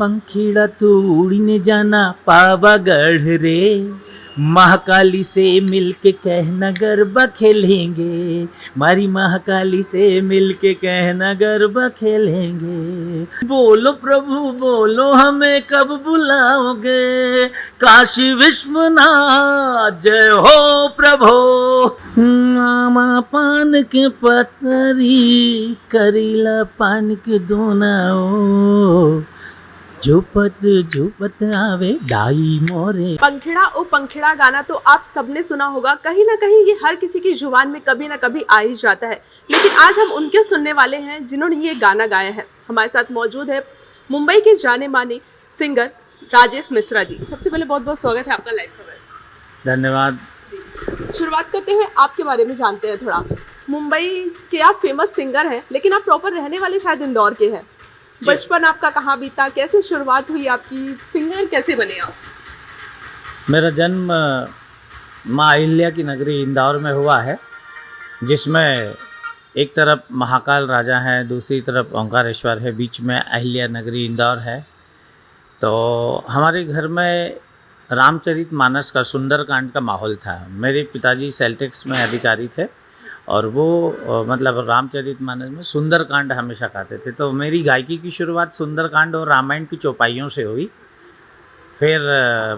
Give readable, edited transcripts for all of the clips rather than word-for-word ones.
पंखीड़ा तू उड़ने जाना पावागढ़ रे, महाकाली से मिलके कहना गरबा खेलेंगे, मारी महाकाली से मिलके कहना गरबा खेलेंगे। बोलो प्रभु बोलो हमें कब बुलाओगे, काशी विश्वनाथ जय हो प्रभु। मामा पान के पतरी करीला पान के दोनाओ, झुपत आवे दाई मोरे। पंखीड़ा ओ पंखीड़ा गाना तो आप सबने सुना होगा, कहीं ना कहीं ये हर किसी की जुबान में कभी ना कभी आ ही जाता है। लेकिन आज हम उनके सुनने वाले हैं जिन्होंने ये गाना गाया है। हमारे साथ मौजूद है मुंबई के जाने माने सिंगर राजेश मिश्रा जी। सबसे पहले बहुत बहुत स्वागत है आपका लाइव खबर। धन्यवाद। शुरुआत करते हुए आपके बारे में जानते हैं थोड़ा। मुंबई के आप फेमस सिंगर हैं, लेकिन आप प्रॉपर रहने वाले शायद इंदौर के हैं। बचपन आपका कहाँ बीता, कैसे शुरुआत हुई आपकी, सिंगर कैसे बने आप? मेरा जन्म माँ अहिल्या की नगरी इंदौर में हुआ है, जिसमें एक तरफ महाकाल राजा हैं, दूसरी तरफ ओंकारेश्वर है, बीच में अहिल्या नगरी इंदौर है। तो हमारे घर में रामचरितमानस का सुंदरकांड का माहौल था। मेरे पिताजी सेल्टिक्स में अधिकारी थे और वो मतलब रामचरितमानस में सुंदरकांड हमेशा गाते थे। तो मेरी गायकी की शुरुआत सुंदरकांड और रामायण की चौपाइयों से हुई। फिर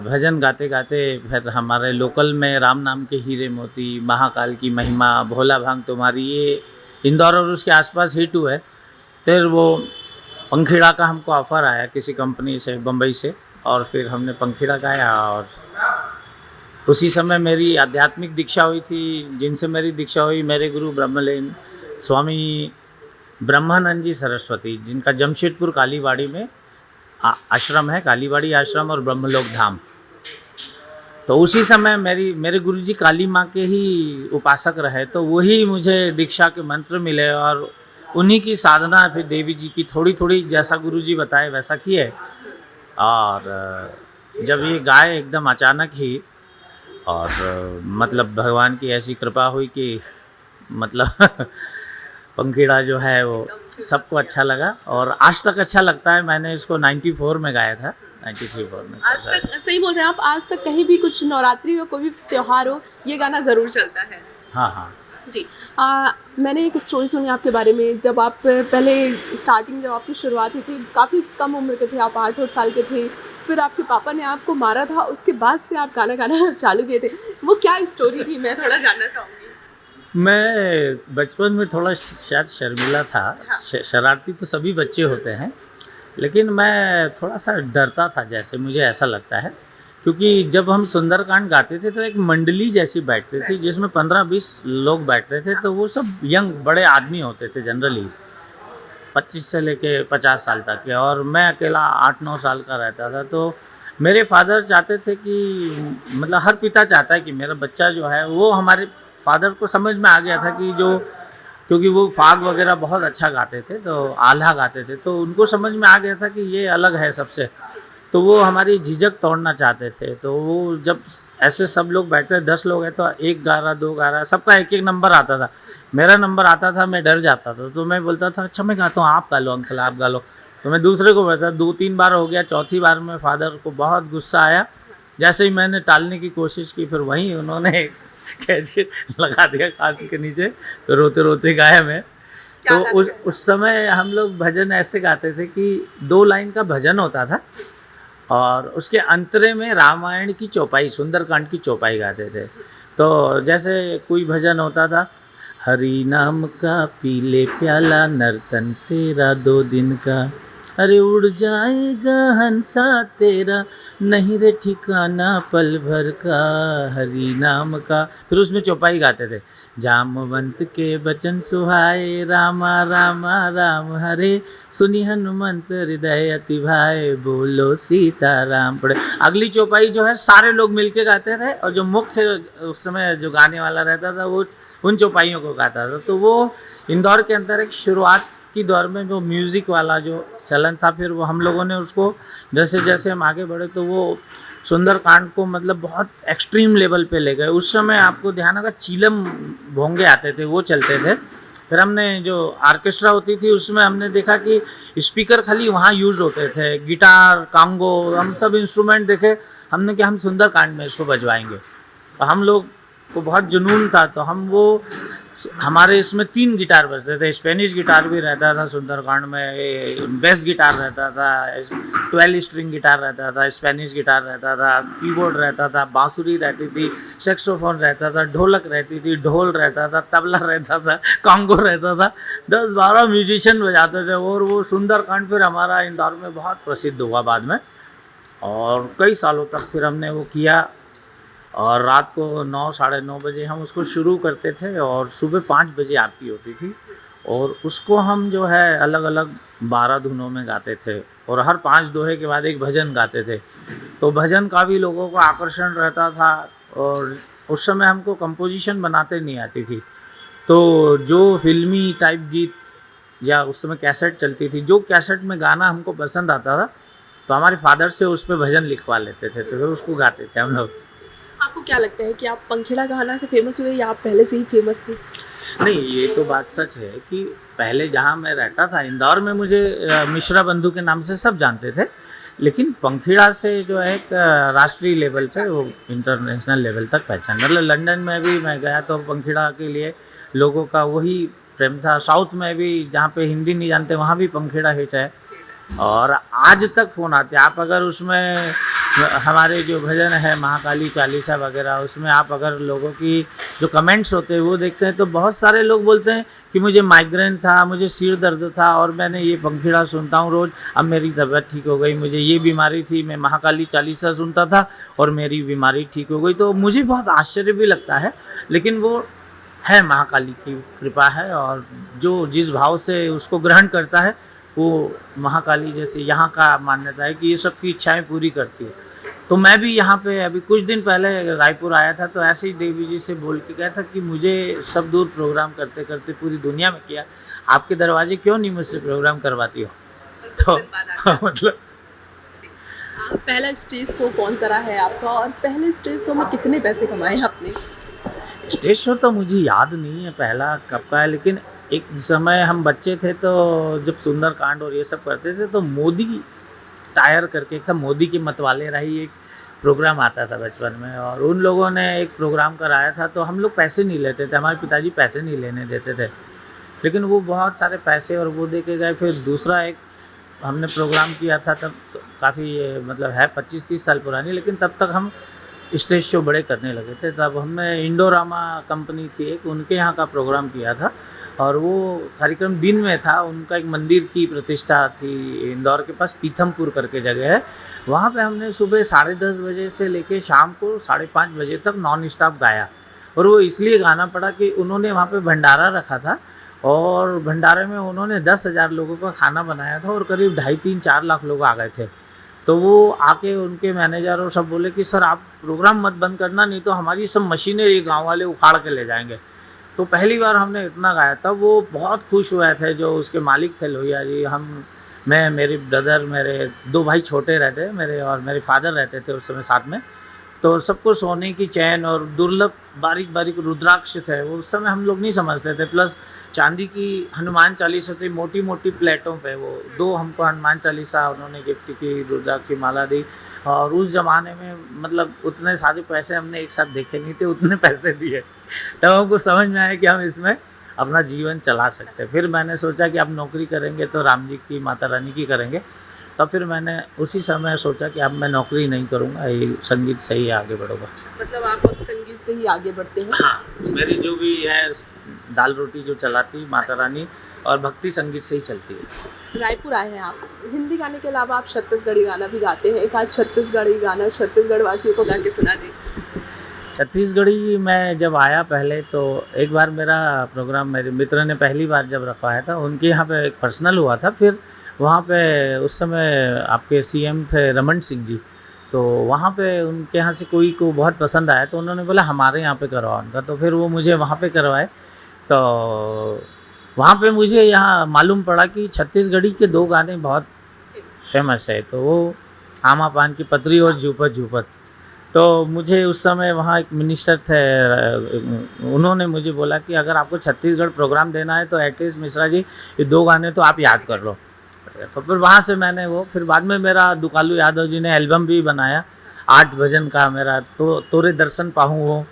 भजन गाते गाते फिर हमारे लोकल में राम नाम के हीरे मोती, महाकाल की महिमा, भोला भांग तुम्हारी, ये इंदौर और उसके आसपास हिट हुए। फिर वो पंखीड़ा का हमको ऑफ़र आया किसी कंपनी से, बम्बई से, और फिर हमने पंखीड़ा गाया। और उसी समय मेरी आध्यात्मिक दीक्षा हुई थी। जिनसे मेरी दीक्षा हुई मेरे गुरु ब्रह्मलीन स्वामी ब्रह्मानंद जी सरस्वती, जिनका जमशेदपुर कालीबाड़ी में आश्रम है, कालीबाड़ी आश्रम और ब्रह्मलोक धाम। तो उसी समय मेरे गुरुजी काली माँ के ही उपासक रहे, तो वही मुझे दीक्षा के मंत्र मिले और उन्हीं की साधना फिर देवी जी की थोड़ी थोड़ी जैसा गुरुजी बताए वैसा किए। और जब ये गाए एकदम अचानक ही, और मतलब भगवान की ऐसी कृपा हुई कि मतलब पंखीड़ा जो है वो सबको अच्छा लगा और आज तक अच्छा लगता है। मैंने इसको 94 में गाया था, 93-4 में। आज तक सही बोल रहे हैं आप, आज तक कहीं भी कुछ नवरात्रि हो, कोई भी त्यौहार हो, ये गाना ज़रूर चलता है। हाँ हाँ जी। मैंने एक स्टोरी सुनी आपके बारे में। जब आप पहले स्टार्टिंग, जब आपकी शुरुआत हुई थी, काफ़ी कम उम्र के थे आप, 8 साल के थे। फिर आपके पापा ने आपको मारा था, उसके बाद से आप गाना गाना चालू किए थे। वो क्या स्टोरी थी, मैं थोड़ा जानना चाहूँगी। मैं बचपन में थोड़ा शायद शर्मिला था। हाँ। शरारती तो सभी बच्चे होते हैं, लेकिन मैं थोड़ा सा डरता था, जैसे मुझे ऐसा लगता है। क्योंकि जब हम सुंदरकांड गाते थे तो एक मंडली जैसी बैठती थी, जिसमें 15-20 लोग बैठते थे। तो वो सब यंग बड़े आदमी होते थे, जनरली 25 से लेके 50 साल तक के, और मैं अकेला 8-9 साल का रहता था। तो मेरे फादर चाहते थे कि, मतलब हर पिता चाहता है कि मेरा बच्चा जो है वो, हमारे फादर को समझ में आ गया था कि जो, क्योंकि वो फाग वगैरह बहुत अच्छा गाते थे, तो आल्हा गाते थे, तो उनको समझ में आ गया था कि ये अलग है सबसे। तो वो हमारी झिझक तोड़ना चाहते थे। तो वो जब ऐसे सब लोग बैठते, 10 लोग हैं, तो 1 गा रहा, 2 गा रहा, सबका एक एक नंबर आता था। मेरा नंबर आता था, मैं डर जाता था। तो मैं बोलता था अच्छा मैं गाता हूँ, आप गा लो अंकल, आप गा लो। तो मैं दूसरे को बोलता, 2-3 बार हो गया, चौथी बार में फादर को बहुत गुस्सा आया। जैसे ही मैंने टालने की कोशिश की, फिर वहीं उन्होंने खींच के लगा दिया कान के नीचे। तो रोते रोते गाया मैं। तो उस समय हम लोग भजन ऐसे गाते थे कि 2 लाइन का भजन होता था और उसके अंतरे में रामायण की चौपाई, सुंदरकांड की चौपाई गाते थे। तो जैसे कोई भजन होता था, हरि नाम का पी ले प्याला, नर्तन तेरा 2 दिन का, अरे उड़ जाएगा हंसा तेरा, नहीं रे ठिकाना पल भर का, हरि नाम का। फिर उसमें चौपाई गाते थे, जामवंत के बचन सुहाए, रामा रामा राम हरे, सुनी हनुमंत हृदय अति भाए, बोलो सीता राम पड़े। अगली चौपाई जो है सारे लोग मिलके गाते थे, और जो मुख्य उस समय जो गाने वाला रहता था वो उन चौपाइयों को गाता था। तो वो इंदौर के अंदर एक शुरुआत की दौर में जो म्यूज़िक वाला जो चलन था, फिर वो हम लोगों ने उसको जैसे जैसे हम आगे बढ़े तो वो सुंदरकांड को मतलब बहुत एक्सट्रीम लेवल पे ले गए। उस समय आपको ध्यान होगा चीलम भोंगे आते थे, वो चलते थे। फिर हमने जो ऑर्केस्ट्रा होती थी उसमें हमने देखा कि स्पीकर खाली वहाँ यूज़ होते थे, गिटार, कांगो, हम सब इंस्ट्रूमेंट देखे। हमने कि हम सुंदरकांड में इसको बजवाएंगे। तो हम लोग को बहुत जुनून था, तो हम वो हमारे इसमें 3 गिटार बजते थे। स्पेनिश गिटार भी रहता था सुंदरकांड में, बेस गिटार रहता था, 12 स्ट्रिंग गिटार रहता था, स्पेनिश गिटार रहता था, कीबोर्ड रहता था, बांसुरी रहती थी, सैक्सोफोन रहता था, ढोलक रहती थी, ढोल रहता था, तबला रहता था, कांगो रहता था। 10-12 म्यूजिशियन बजाते थे। और वो सुंदरकांड फिर हमारा इंदौर में बहुत प्रसिद्ध हुआ बाद में, और कई सालों तक फिर हमने वो किया। और रात को 9 साढ़े 9 बजे हम उसको शुरू करते थे और सुबह 5 बजे आरती होती थी। और उसको हम जो है अलग अलग 12 धुनों में गाते थे, और हर 5 दोहे के बाद एक भजन गाते थे। तो भजन का भी लोगों को आकर्षण रहता था। और उस समय हमको कंपोजिशन बनाते नहीं आती थी, तो जो फिल्मी टाइप गीत या उस समय कैसेट चलती थी, जो कैसेट में गाना हमको पसंद आता था तो हमारे फादर से उस पर भजन लिखवा लेते थे, तो फिर उसको गाते थे हम लोग। आपको क्या लगता है कि आप पंखेड़ा गाना से फेमस हुए या आप पहले से ही फेमस थे? नहीं, ये तो बात सच है कि पहले जहाँ मैं रहता था इंदौर में, मुझे मिश्रा बंधु के नाम से सब जानते थे। लेकिन पंखेड़ा से जो है एक राष्ट्रीय लेवल पे, वो इंटरनेशनल लेवल तक पहचान, मतलब लंदन में भी मैं गया तो पंखेड़ा के लिए लोगों का वही प्रेम था। साउथ में भी जहाँ पे हिंदी नहीं जानते वहाँ भी पंखेड़ा हिट है, और आज तक फ़ोन आते हैं। आप अगर उसमें हमारे जो भजन है महाकाली चालीसा वगैरह, उसमें आप अगर लोगों की जो कमेंट्स होते हैं वो देखते हैं तो बहुत सारे लोग बोलते हैं कि मुझे माइग्रेन था, मुझे सिर दर्द था, और मैंने ये पंखेड़ा सुनता हूँ रोज़, अब मेरी तबीयत ठीक हो गई। मुझे ये बीमारी थी, मैं महाकाली चालीसा सुनता था और मेरी बीमारी ठीक हो गई। तो मुझे बहुत आश्चर्य भी लगता है, लेकिन वो है महाकाली की कृपा है, और जो जिस भाव से उसको ग्रहण करता है वो महाकाली जैसे यहाँ का मान्यता है कि ये सबकी इच्छाएं पूरी करती है। तो मैं भी यहाँ पे अभी कुछ दिन पहले रायपुर आया था, तो ऐसे ही देवी जी से बोल के गया था कि मुझे सब दूर प्रोग्राम करते करते पूरी दुनिया में किया, आपके दरवाजे क्यों नहीं मुझसे प्रोग्राम करवाती हो। तो मतलब पहला स्टेज शो कौन सा रहा है आपका, और पहले स्टेज शो में कितने पैसे कमाए आपने? स्टेज शो तो मुझे याद नहीं है पहला कब का है, लेकिन एक समय हम बच्चे थे तो जब सुंदरकांड और ये सब करते थे तो मोदी टायर करके एक था, मोदी के मतवाले रही एक प्रोग्राम आता था बचपन में, और उन लोगों ने एक प्रोग्राम कराया था। तो हम लोग पैसे नहीं लेते थे, हमारे पिताजी पैसे नहीं लेने देते थे, लेकिन वो बहुत सारे पैसे और वो दे के गए। फिर दूसरा एक हमने प्रोग्राम किया था, तब तो काफ़ी मतलब है 25-30 साल पुरानी, लेकिन तब तक हम स्टेज शो बड़े करने लगे थे। तब हमने इंडोरामा कंपनी थी एक, उनके यहाँ का प्रोग्राम किया था, और वो कार्यक्रम दिन में था। उनका एक मंदिर की प्रतिष्ठा थी इंदौर के पास, पीथमपुर करके जगह है, वहाँ पे हमने सुबह 10:30 बजे से लेके शाम को 5:30 बजे तक नॉन स्टॉप गाया। और वो इसलिए गाना पड़ा कि उन्होंने वहाँ पे भंडारा रखा था, और भंडारे में उन्होंने 10,000 लोगों का खाना बनाया था, और करीब 2.5-3-4 लाख लोग आ गए थे। तो वो आके उनके मैनेजर और सब बोले कि सर आप प्रोग्राम मत बंद करना, नहीं तो हमारी सब मशीनें ये गाँव वाले उखाड़ के ले जाएंगे। तो पहली बार हमने इतना गाया, तब वो बहुत खुश हुए थे जो उसके मालिक थे लोहिया जी। मैं, मेरे ब्रदर, मेरे 2 भाई छोटे रहते मेरे, और मेरे फादर रहते थे उस समय साथ में। तो सबको सोने की चैन और दुर्लभ बारीक बारीक रुद्राक्ष थे, वो उस समय हम लोग नहीं समझते थे। प्लस चांदी की हनुमान चालीसा थी, मोटी मोटी प्लेटों पे, वो 2 हमको हनुमान चालीसा उन्होंने गिफ्ट की, रुद्राक्ष की माला दी। और उस ज़माने में मतलब उतने सारे पैसे हमने एक साथ देखे नहीं थे, उतने पैसे दिए। तब हमको समझ में आया कि हम इसमें अपना जीवन चला सकते हैं। फिर मैंने सोचा कि अब नौकरी करेंगे तो राम जी की, माता रानी की करेंगे। तब फिर मैंने उसी समय सोचा कि अब मैं नौकरी नहीं करूँगा, ये संगीत से ही आगे बढ़ूँगा। मतलब आप संगीत से ही आगे बढ़ते हैं? हाँ, मेरी जो भी है दाल रोटी जो चलाती माता रानी, और भक्ति संगीत से ही चलती है। रायपुर आए हैं आप, हिंदी गाने के अलावा आप छत्तीसगढ़ी गाना भी गाते हैं। एक आज छत्तीसगढ़ी गाना छत्तीसगढ़ वासियों को गा के सुना दें। छत्तीसगढ़ी मैं जब आया पहले, तो एक बार मेरा प्रोग्राम मेरे मित्र ने पहली बार जब रखवाया था, उनके यहाँ पे एक पर्सनल हुआ था। फिर वहाँ पे उस समय आपके सीएम थे रमन सिंह जी, तो वहाँ पे उनके यहाँ से कोई को बहुत पसंद आया, तो उन्होंने बोला हमारे यहाँ पे करवाओ उनका। तो फिर वो मुझे वहाँ पे करवाए। तो वहाँ पे मुझे यहाँ मालूम पड़ा कि छत्तीसगढ़ी के 2 गाने बहुत फेमस है। तो वो आमा पान की पतरी और झूपत झूपत, तो मुझे उस समय वहाँ एक मिनिस्टर थे, उन्होंने मुझे बोला कि अगर आपको छत्तीसगढ़ प्रोग्राम देना है तो एटलीस्ट मिश्रा जी ये 2 गाने तो आप याद कर लो। तो फिर वहाँ से मैंने वो, फिर बाद में मेरा दुकालू यादव जी ने एल्बम भी बनाया 8 भजन का मेरा, तो तोरे दर्शन पाहूँ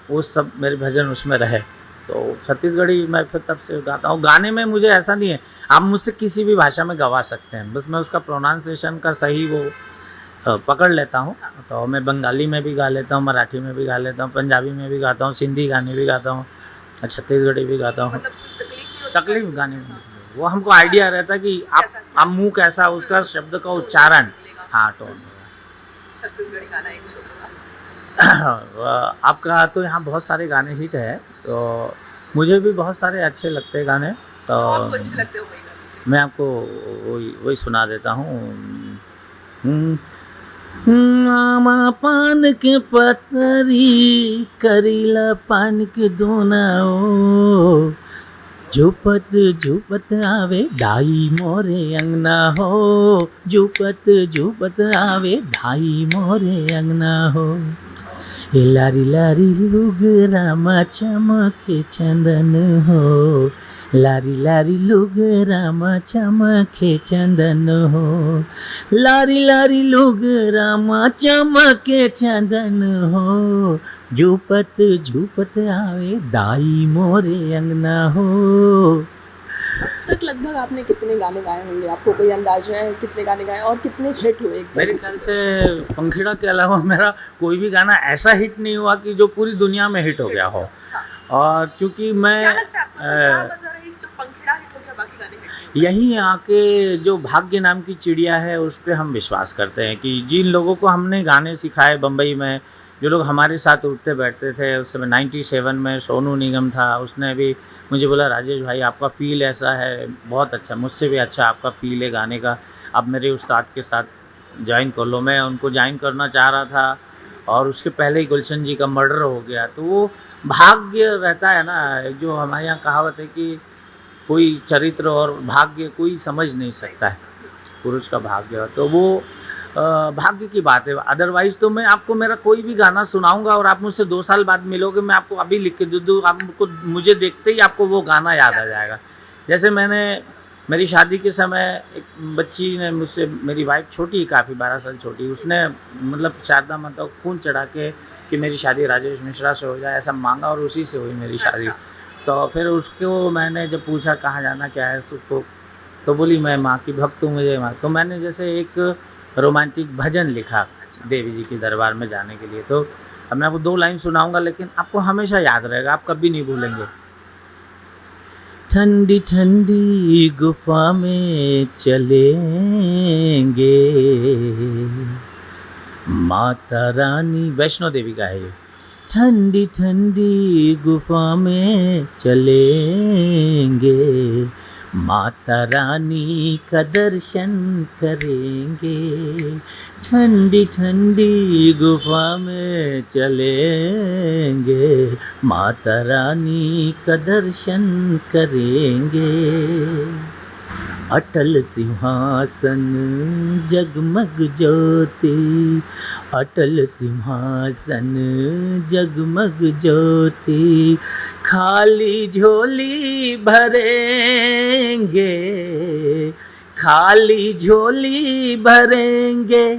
वो सब मेरे भजन उसमें रहे। तो छत्तीसगढ़ी मैं फिर तब से गाता हूँ। गाने में मुझे ऐसा नहीं है, आप मुझसे किसी भी भाषा में गवा सकते हैं, बस मैं उसका प्रोनाउंसिएशन का सही वो पकड़ लेता हूँ। तो मैं बंगाली में भी गा लेता हूँ, मराठी में भी गा लेता हूँ, पंजाबी में भी गाता हूँ, सिंधी गाने भी गाता हूँ, छत्तीसगढ़ी भी गाता हूँ। मतलब तकलीफ नहीं होती? तकलीफ गाने में नहीं, वो हमको आइडिया रहता है कि आप मुँह कैसा, उसका शब्द का उच्चारण, हाँ टोन। छत्तीसगढ़ी गाना एक शो होगा। आपका तो यहाँ बहुत सारे गाने हिट है, तो मुझे भी बहुत सारे अच्छे लगते हैं गाने। तो आपको अच्छे लगते हो वही गाने? मैं आपको वही सुना देता हूँ। आमा पान के पतरी करीला पान के दोना ओ, झुपत झुपत आवे दाई मोरे अंगना हो, झुपत झुपत आवे दाई मोरे अंगना हो। हे लारी लारी लुगरामा चमके चंदन हो, लारी लारी लुगरामा चमके चंदन हो, लारी लारी लुगरामा चमके चंदन हो, झूपत झूपत आवे दाई मोरे अंगना हो। अब तक लगभग आपने कितने गाने गाए होंगे? आपको कोई अंदाजा है कितने गाने गाए और कितने हिट हुए? मेरे ख्याल से पंखीड़ा के अलावा मेरा कोई भी गाना ऐसा हिट नहीं हुआ कि जो पूरी दुनिया में हिट हो गया हो। और चूँकि मैं यहीं आके जो भाग्य नाम की चिड़िया है उस पर हम विश्वास करते हैं कि जिन लोगों को हमने गाने सिखाए बम्बई में, जो लोग हमारे साथ उठते बैठते थे, उस समय 97 में सोनू निगम था, उसने भी मुझे बोला राजेश भाई आपका फ़ील ऐसा है, बहुत अच्छा, मुझसे भी अच्छा आपका फ़ील है गाने का, आप मेरे उस्ताद के साथ ज्वाइन कर लो। मैं उनको ज्वाइन करना चाह रहा था और उसके पहले ही गुलशन जी का मर्डर हो गया। तो वो भाग्य रहता है ना, जो हमारे यहाँ कहावत है कि कोई चरित्र और भाग्य कोई समझ नहीं सकता है, पुरुष का भाग्य, तो वो भाग्य की बात है। अदरवाइज़ तो मैं आपको मेरा कोई भी गाना सुनाऊंगा और आप मुझसे 2 साल बाद मिलोगे, मैं आपको अभी लिख के दे दूँ, आपको मुझे देखते ही आपको वो गाना याद आ जाएगा। जैसे मेरी शादी के समय एक बच्ची ने मुझसे, मेरी वाइफ छोटी, काफ़ी 12 साल छोटी, उसने मतलब शारदा माता को खून चढ़ा के कि मेरी शादी राजेश मिश्रा से हो जाए ऐसा मांगा और उसी से हुई मेरी शादी। तो फिर उसको मैंने जब पूछा कहाँ जाना क्या है उसको, तो बोली मैं माँ की भक्त हूँ, मुझे माँ। तो मैंने जैसे एक रोमांटिक भजन लिखा देवी जी के दरबार में जाने के लिए। तो अब मैं आपको 2 लाइन सुनाऊंगा, लेकिन आपको हमेशा याद रहेगा, आप कभी नहीं भूलेंगे। ठंडी ठंडी गुफा में चलेंगे, माता रानी, वैष्णो देवी का है ये। ठंडी ठंडी गुफा में चलेंगे, माता रानी का दर्शन करेंगे, ठंडी ठंडी गुफा में चलेंगे, माता रानी का दर्शन करेंगे। अटल सिंहासन जगमग ज्योति, अटल सिंहासन जगमग ज्योति, खाली झोली भरेंगे, खाली झोली भरेंगे,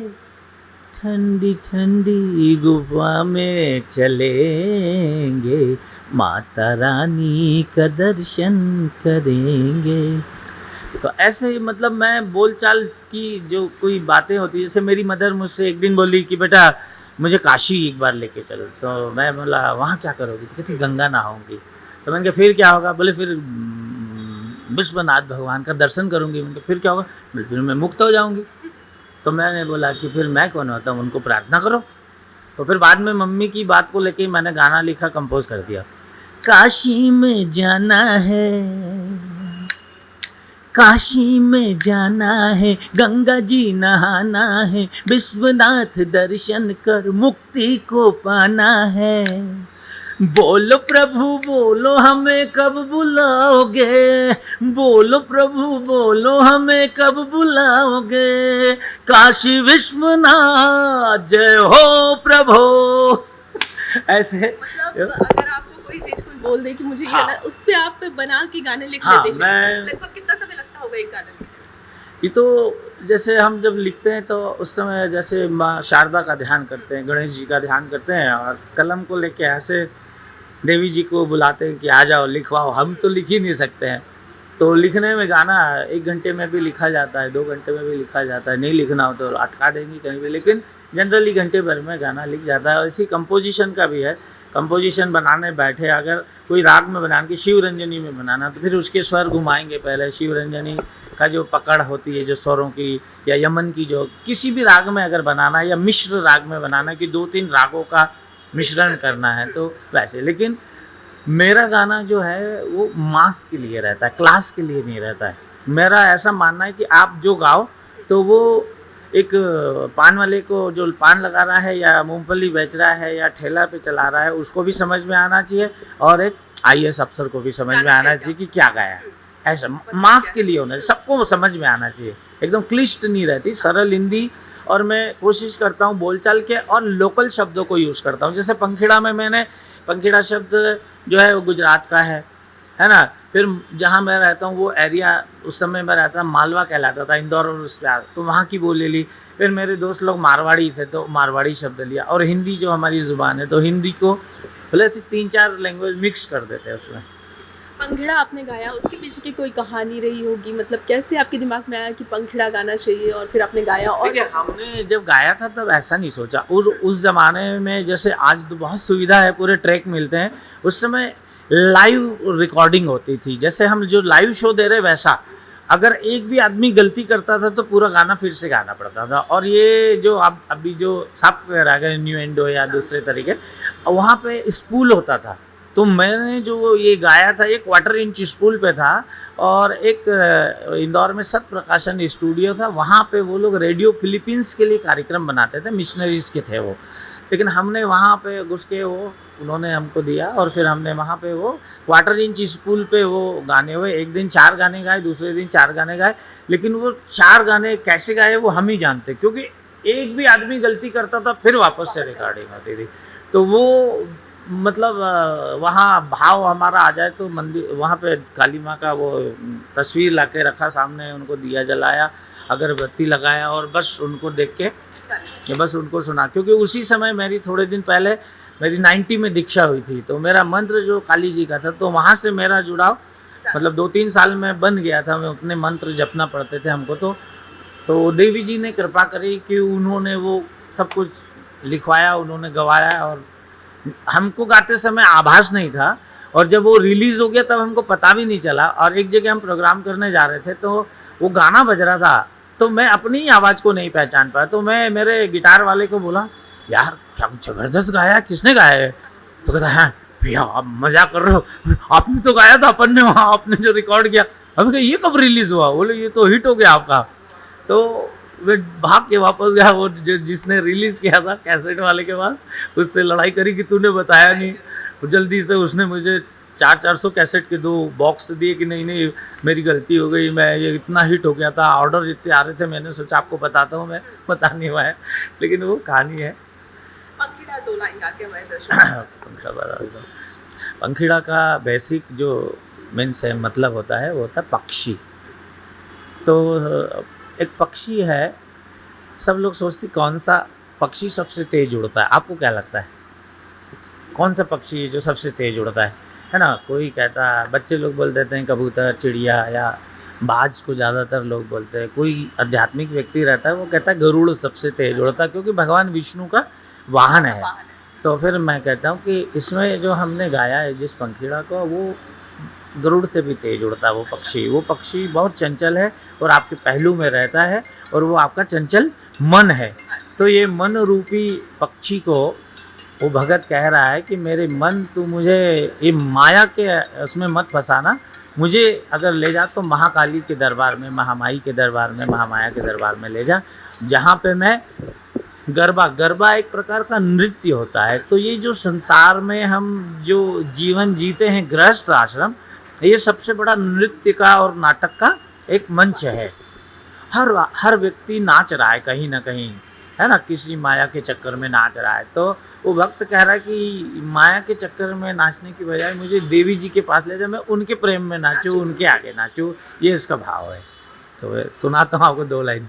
ठंडी ठंडी गुफा में चलेंगे, माता रानी का दर्शन करेंगे। तो ऐसे ही मतलब मैं बोलचाल की जो कोई बातें होती, जैसे मेरी मदर मुझसे एक दिन बोली कि बेटा मुझे काशी एक बार लेके चल। तो मैं बोला वहाँ क्या करोगी? तो कहती गंगा नहाऊंगी। तो मैंने कहा फिर क्या होगा? बोले फिर विश्वनाथ भगवान का दर्शन करूँगी। मैंने कहा फिर क्या होगा? बोले फिर मैं मुक्त हो जाऊँगी। तो मैंने बोला कि फिर मैं कौन होता हूँ, उनको प्रार्थना करो। तो फिर बाद में मम्मी की बात को लेके मैंने गाना लिखा, कंपोज कर दिया। काशी में जाना है, काशी में जाना है, गंगा जी नहाना है, विश्वनाथ दर्शन कर मुक्ति को पाना है, बोलो प्रभु बोलो हमें कब बुलाओगे, बोलो प्रभु बोलो हमें कब बुलाओगे, काशी विश्वनाथ जय हो प्रभु। ऐसे मतलब अगर आपको कोई चीज कोई बोल दे कि मुझे ये हाँ। गाना, उस पे आप बना के गाने लिख हाँ, लेते हैं, मैं- लगभग कितना समय लगता होगा एक गाना लिखने में? ये तो जैसे हम जब लिखते हैं तो उस समय जैसे माँ शारदा का ध्यान करते हैं, गणेश जी का ध्यान करते हैं और कलम को लेके ऐसे देवी जी को बुलाते हैं कि आ जाओ लिखवाओ। हम तो लिख ही नहीं सकते हैं, तो लिखने में गाना 1 घंटे में भी लिखा जाता है, 2 घंटे में भी लिखा जाता है। नहीं लिखना हो तो अटका देंगे कहीं भी, लेकिन जनरली घंटे भर में गाना लिख जाता है। और इसी कंपोजिशन का भी है, कंपोजिशन बनाने बैठे अगर कोई राग में बनाने की शिव रंजनी में बनाना तो फिर उसके स्वर घुमाएंगे पहले। शिव रंजनी का जो पकड़ होती है जो स्वरों की या यमन की, जो किसी भी राग में अगर बनाना है या मिश्र राग में बनाना है कि 2-3 रागों का मिश्रण करना है तो वैसे। लेकिन मेरा गाना जो है वो मास के लिए रहता है, क्लास के लिए नहीं रहता है। मेरा ऐसा मानना है कि आप जो गाओ तो वो एक पान वाले को जो पान लगा रहा है या मूंगफली बेच रहा है या ठेला पे चला रहा है उसको भी समझ में आना चाहिए, और एक IAS अफसर को भी समझ में आना चाहिए कि क्या गाया है। ऐसा मास के लिए होना चाहिए, सबको समझ में आना चाहिए, एकदम क्लिष्ट नहीं रहती, सरल हिंदी। और मैं कोशिश करता हूँ बोलचाल के और लोकल शब्दों को यूज़ करता हूँ। जैसे पंखीड़ा में मैंने, पंखीड़ा शब्द जो है वो गुजरात का है ना। फिर जहाँ मैं रहता हूँ वो एरिया उस समय मैं रहता मालवा कहलाता था, इंदौर और उस पर, तो वहाँ की बोली ली। फिर मेरे दोस्त लोग मारवाड़ी थे तो मारवाड़ी शब्द लिया, और हिंदी जो हमारी ज़ुबान है तो हिंदी को भले ऐसे 3-4 लैंग्वेज मिक्स कर देते हैं उसमें। पंखीड़ा आपने गाया, उसके पीछे की कोई कहानी रही होगी, मतलब कैसे आपके दिमाग में आया कि पंखीड़ा गाना चाहिए और फिर आपने गाया? और देखिए हमने जब गाया था तब ऐसा नहीं सोचा। उस ज़माने में जैसे आज तो बहुत सुविधा है, पूरे ट्रैक मिलते हैं, उस समय लाइव रिकॉर्डिंग होती थी। जैसे हम जो लाइव शो दे रहे वैसा, अगर एक भी आदमी गलती करता था तो पूरा गाना फिर से गाना पड़ता था। और ये जो अब अभी जो सॉफ्टवेयर आ गए न्यूएंडो या दूसरे तरीके, वहाँ पे स्पूल होता था। तो मैंने जो ये गाया था एक 1/4 इंच स्पूल पे था, और एक इंदौर में सत प्रकाशन स्टूडियो था, वहाँ पे वो लोग रेडियो फिलीपींस के लिए कार्यक्रम बनाते थे, मिशनरीज़ के थे वो। लेकिन हमने वहाँ पे घुस के वो उन्होंने हमको दिया, और फिर हमने वहाँ पे वो 1/4 इंच स्पूल पे वो गाने हुए। एक दिन 4 गाने गाए, दूसरे दिन 4 गाने गाए, लेकिन वो 4 गाने कैसे गाए वो हम ही जानते, क्योंकि एक भी आदमी गलती करता था फिर वापस से रिकॉर्डिंग होती थी। तो वो मतलब वहाँ भाव हमारा आ जाए तो मंदिर, वहाँ पे काली माँ का वो तस्वीर ला के रखा सामने, उनको दिया जलाया, अगरबत्ती लगाया, और बस उनको देख के बस उनको सुना। क्योंकि उसी समय मेरी थोड़े दिन पहले मेरी 90 में दीक्षा हुई थी, तो मेरा मंत्र जो काली जी का था, तो वहाँ से मेरा जुड़ाव मतलब 2-3 साल में बन गया था। मैं उतने मंत्र जपना पड़ते थे हमको। तो देवी जी ने कृपा करी कि उन्होंने वो सब कुछ लिखवाया, उन्होंने गवाया, और हमको गाते समय आभास नहीं था। और जब वो रिलीज़ हो गया तब हमको पता भी नहीं चला। और एक जगह हम प्रोग्राम करने जा रहे थे तो वो गाना बज रहा था, तो मैं अपनी ही आवाज़ को नहीं पहचान पाया। तो मैं मेरे गिटार वाले को बोला, यार क्या ज़बरदस्त गाया, किसने गाया है? तो कहता है, भैया आप मजाक कर रहे हो, आपने तो गाया था, अपन ने वहाँ आपने जो रिकॉर्ड किया। हमें कहा ये कब रिलीज़ हुआ? बोले ये तो हिट हो गया आपका। तो वे भाग के वापस गया, वो जिसने रिलीज़ किया था कैसेट वाले के पास, उससे लड़ाई करी कि तूने बताया नहीं। जल्दी से उसने मुझे 400 कैसेट के 2 बॉक्स दिए कि नहीं मेरी गलती हो गई, मैं ये इतना हिट हो गया था, ऑर्डर इतने आ रहे थे, मैंने सोचा आपको बताता हूँ, मैं बता नहीं पाया, लेकिन वो कहानी है। पंखीड़ा 2 लाइन गा के हमारे दर्शकों पंखीड़ा बता देता हूँ। पंखीड़ा का बेसिक जो मीन्स है मतलब होता है वो होता है पक्षी। तो एक पक्षी है, सब लोग सोचते कौन सा पक्षी सबसे तेज उड़ता है, आपको क्या लगता है कौन सा पक्षी जो सबसे तेज उड़ता है ना? कोई कहता है, बच्चे लोग बोल देते हैं कबूतर, चिड़िया या बाज को ज़्यादातर लोग बोलते हैं। कोई आध्यात्मिक व्यक्ति रहता है वो कहता है गरुड़ सबसे तेज उड़ता है, क्योंकि भगवान विष्णु का वाहन है। तो फिर मैं कहता हूँ कि इसमें जो हमने गाया है जिस पंखीड़ा को, वो गरुड़ से भी तेज उड़ता है वो पक्षी। वो पक्षी बहुत चंचल है और आपके पहलू में रहता है, और वो आपका चंचल मन है। तो ये मन रूपी पक्षी को वो भगत कह रहा है कि मेरे मन तू मुझे ये माया के उसमें मत फंसाना, मुझे अगर ले जा तो महाकाली के दरबार में, महामाई के दरबार में, महामाया के दरबार में ले जा, जहाँ पे मैं गरबा गरबा एक प्रकार का नृत्य होता है। तो ये जो संसार में हम जो जीवन जीते हैं गृहस्थ आश्रम, ये सबसे बड़ा नृत्य का और नाटक का एक मंच है। हर व्यक्ति नाच रहा है कहीं ना कहीं, है ना, किसी माया के चक्कर में नाच रहा है। तो वो भक्त कह रहा है कि माया के चक्कर में नाचने की बजाय मुझे देवी जी के पास ले जाए, मैं उनके प्रेम में नाचूं, उनके आगे नाचूं, ये इसका भाव है। तो सुनाता हूँ आपको 2 लाइन।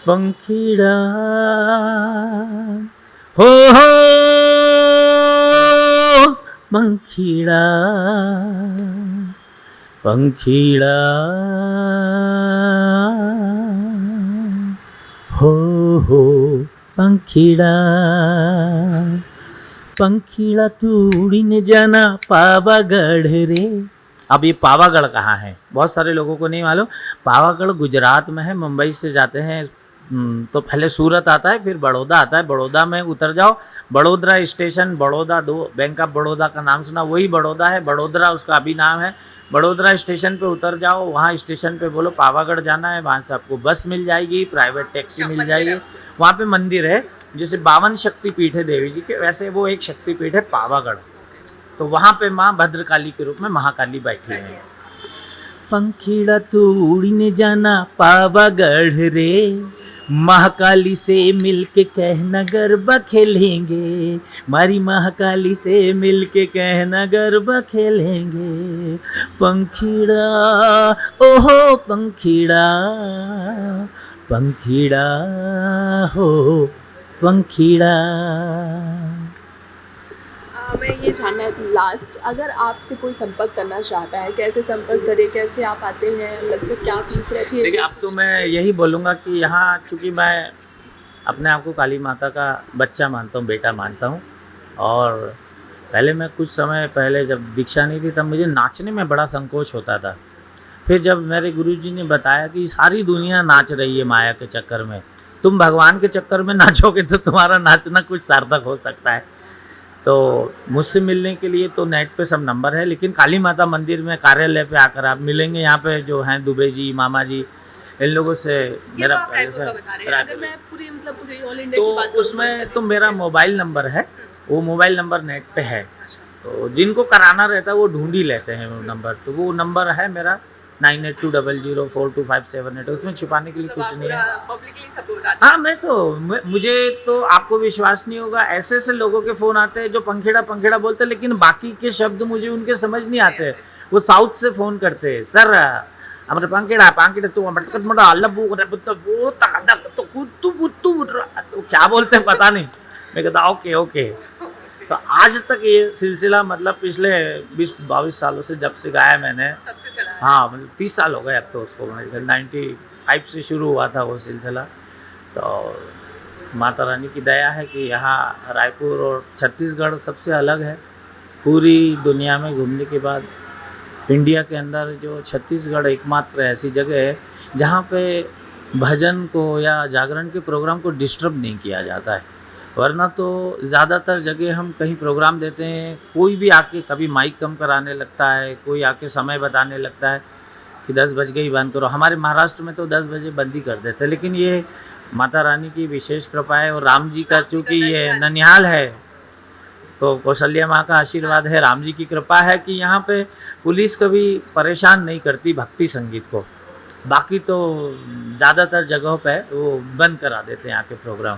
पंखीड़ा हो पंखीड़ा पंखीड़ा हो पंखीड़ा पंखीड़ा तू उड़ीने जाना पावागढ़ रे। अब ये पावागढ़ कहाँ है, बहुत सारे लोगों को नहीं मालूम। पावागढ़ गुजरात में है। मुंबई से जाते हैं तो पहले सूरत आता है, फिर बड़ौदा आता है। बड़ौदा में उतर जाओ, Vadodara station, Baroda 2, bank of Baroda का नाम सुना, वही बड़ौदा है। बड़ोदरा उसका अभी नाम है। बड़ोदरा स्टेशन पे उतर जाओ, वहाँ स्टेशन पे बोलो पावागढ़ जाना है, वहाँ से आपको बस मिल जाएगी, प्राइवेट टैक्सी मिल जाएगी। वहाँ पे मंदिर है, जैसे 52 शक्तिपीठ है देवी जी के, वैसे वो एक शक्तिपीठ है पावागढ़। तो वहाँ पे माँ भद्रकाली के रूप में महाकाली बैठी है। पंखीड़ा तू उड़ने जाना पावागढ़ रे, महाकाली से मिलके कहना गरबा खेलेंगे, मारी महाकाली से मिलके कहना गरबा खेलेंगे। पंखीड़ा ओहो पंखीड़ा पंखीड़ा हो पंखीड़ा। मैं ये जानना लास्ट, अगर आपसे कोई संपर्क करना चाहता है, कैसे संपर्क करे, कैसे आप आते हैं, लगभग क्या फीस रहती है? देखिए, अब तो मैं यही बोलूँगा कि यहाँ चूँकि मैं अपने आप को काली माता का बच्चा मानता हूँ, बेटा मानता हूँ। और पहले मैं कुछ समय पहले जब दीक्षा नहीं थी तब मुझे नाचने में बड़ा संकोच होता था। फिर जब मेरे गुरुजी ने बताया कि सारी दुनिया नाच रही है माया के चक्कर में, तुम भगवान के चक्कर में नाचोगे तो तुम्हारा नाचना कुछ सार्थक हो सकता है। तो मुझसे मिलने के लिए तो नेट पे सब नंबर है, लेकिन काली माता मंदिर में कार्यालय पे आकर आप मिलेंगे। यहाँ पे जो हैं दुबे जी, मामा जी, इन लोगों से मेरा अगर मैं पूरी ऑल इंडिया की बात तो उसमें तो मेरा मोबाइल नंबर है, वो मोबाइल नंबर नेट पे है। तो जिनको कराना रहता है वो ढूंढ ही लेते हैं वो नंबर। तो वो नंबर है मेरा 9820042578। उसमें छुपाने के लिए कुछ नहीं है। हाँ, मुझे तो आपको विश्वास नहीं होगा, ऐसे ऐसे लोगों के फ़ोन आते हैं जो पंखेड़ा पंखेड़ा बोलते हैं, लेकिन बाकी के शब्द मुझे उनके समझ नहीं आते। वो साउथ से फ़ोन करते हैं, सर हमारे पंखेड़ा पंखेड़ा तो क्या बोलते हैं पता नहीं। मैं कहता ओके ओके। तो आज तक ये सिलसिला मतलब पिछले 20-22 सालों से जब से गाया मैंने, हाँ मतलब 30 साल हो गए अब तो उसको। 95 से शुरू हुआ था वो सिलसिला। तो माता रानी की दया है कि यहाँ रायपुर और छत्तीसगढ़ सबसे अलग है। पूरी दुनिया में घूमने के बाद इंडिया के अंदर जो छत्तीसगढ़ एकमात्र ऐसी जगह है जहाँ पे भजन को या जागरण के प्रोग्राम को डिस्टर्ब नहीं किया जाता है। वरना तो ज़्यादातर जगह हम कहीं प्रोग्राम देते हैं, कोई भी आके कभी माइक कम कराने लगता है, कोई आके समय बताने लगता है कि 10 बज गई बंद करो। हमारे महाराष्ट्र में तो 10 बजे बंद ही कर देते हैं। लेकिन ये माता रानी की विशेष कृपा है। और राम जी का चूँकि ये ननिहाल है तो कौशल्या माँ का आशीर्वाद है, राम जी की कृपा है कि यहाँ पे पुलिस कभी परेशान नहीं करती भक्ति संगीत को। बाकी तो ज़्यादातर जगहों पे वो बंद करा देते हैं आके प्रोग्राम।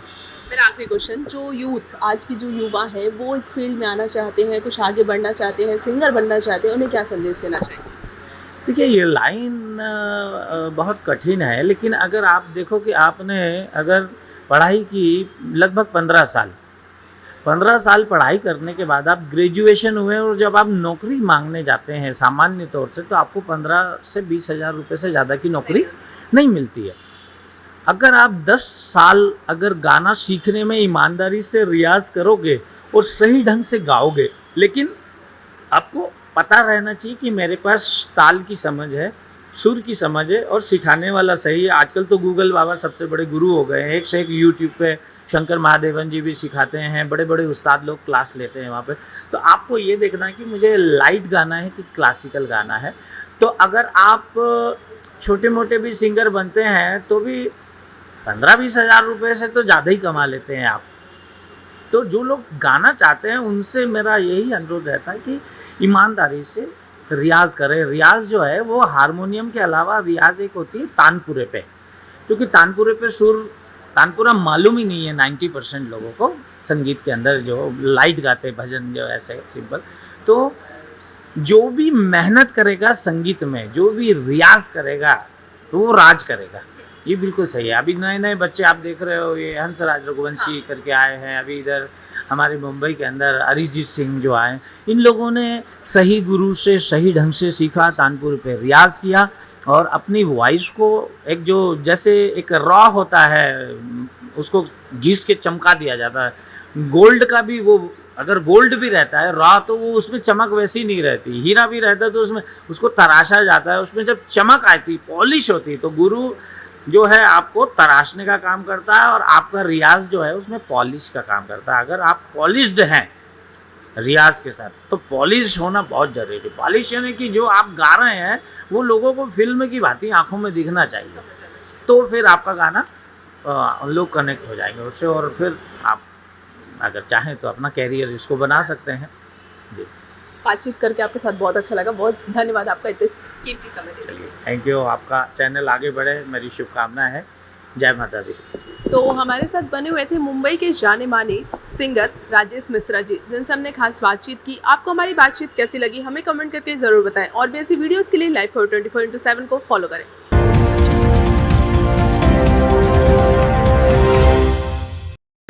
मेरा आखिरी क्वेश्चन, जो यूथ आज की जो युवा है वो इस फील्ड में आना चाहते हैं, कुछ आगे बढ़ना चाहते हैं, सिंगर बनना चाहते हैं, उन्हें क्या संदेश देना चाहिए? देखिए, ये लाइन बहुत कठिन है, लेकिन अगर आप देखो कि आपने अगर पढ़ाई की लगभग 15 साल पढ़ाई करने के बाद आप ग्रेजुएशन हुए और जब आप नौकरी मांगने जाते हैं सामान्य तौर से, तो आपको 15 से 20 हज़ार रुपये से ज़्यादा की नौकरी नहीं मिलती है। अगर आप 10 साल अगर गाना सीखने में ईमानदारी से रियाज करोगे और सही ढंग से गाओगे, लेकिन आपको पता रहना चाहिए कि मेरे पास ताल की समझ है, सुर की समझ है और सिखाने वाला सही है। आजकल तो गूगल बाबा सबसे बड़े गुरु हो गए हैं। एक से एक यूट्यूब पे शंकर महादेवन जी भी सिखाते हैं, बड़े बड़े उस्ताद लोग क्लास लेते हैं वहाँ पे। तो आपको ये देखना है कि मुझे लाइट गाना है कि क्लासिकल गाना है। तो अगर आप छोटे मोटे भी सिंगर बनते हैं तो भी 15-20 हज़ार रुपये से तो ज़्यादा ही कमा लेते हैं आप। तो जो लोग गाना चाहते हैं उनसे मेरा यही अनुरोध रहता है कि ईमानदारी से रियाज़ करें। रियाज़ जो है वो हारमोनियम के अलावा रियाज़ एक होती है तानपुरे पे, क्योंकि तानपुरे पे सुर तानपुरा मालूम ही नहीं है 90% लोगों को, संगीत के अंदर जो लाइट गाते भजन जो ऐसे सिंपल। तो जो भी मेहनत करेगा संगीत में, जो भी रियाज़ करेगा तो वो राज करेगा। ये बिल्कुल सही है। अभी नए नए बच्चे आप देख रहे हो, ये हंसराज रघुवंशी करके आए हैं, अभी इधर हमारे मुंबई के अंदर अरिजीत सिंह जो आए, इन लोगों ने सही गुरु से सही ढंग से सीखा, तानपुर पे रियाज़ किया और अपनी वॉइस को एक जो जैसे एक रॉ होता है उसको घिस के चमका दिया जाता है। गोल्ड का भी वो अगर गोल्ड भी रहता है रॉ तो वो उसमें चमक वैसी नहीं रहती। हीरा भी रहता है तो उसमें उसको तराशा जाता है, उसमें जब चमक आती पॉलिश होती तो गुरु जो है आपको तराशने का काम करता है और आपका रियाज जो है उसमें पॉलिश का काम करता है। अगर आप पॉलिश्ड हैं रियाज के साथ तो पॉलिश होना बहुत ज़रूरी है। पॉलिश यानी कि जो आप गा रहे हैं वो लोगों को फिल्म की भांति आंखों में दिखना चाहिए, तो फिर आपका गाना लोग कनेक्ट हो जाएंगे उससे और फिर आप अगर चाहें तो अपना कैरियर इसको बना सकते हैं। जी, बातचीत करके आपके साथ बहुत अच्छा लगा। बहुत धन्यवाद आपका इतने कीमती समय देने के लिए। चलिए थैंक यू। आपका चैनल आगे बढ़े मेरी शुभकामना है। जय माता दी। तो हमारे साथ बने हुए थे मुंबई के जाने माने सिंगर राजेश मिश्रा जी, जिनसे हमने खास बातचीत की। आपको हमारी बातचीत कैसी लगी हमें कमेंट करके ज़रूर बताएं और भी ऐसी वीडियोस के लिए लाइफ 24/7 को फॉलो करें।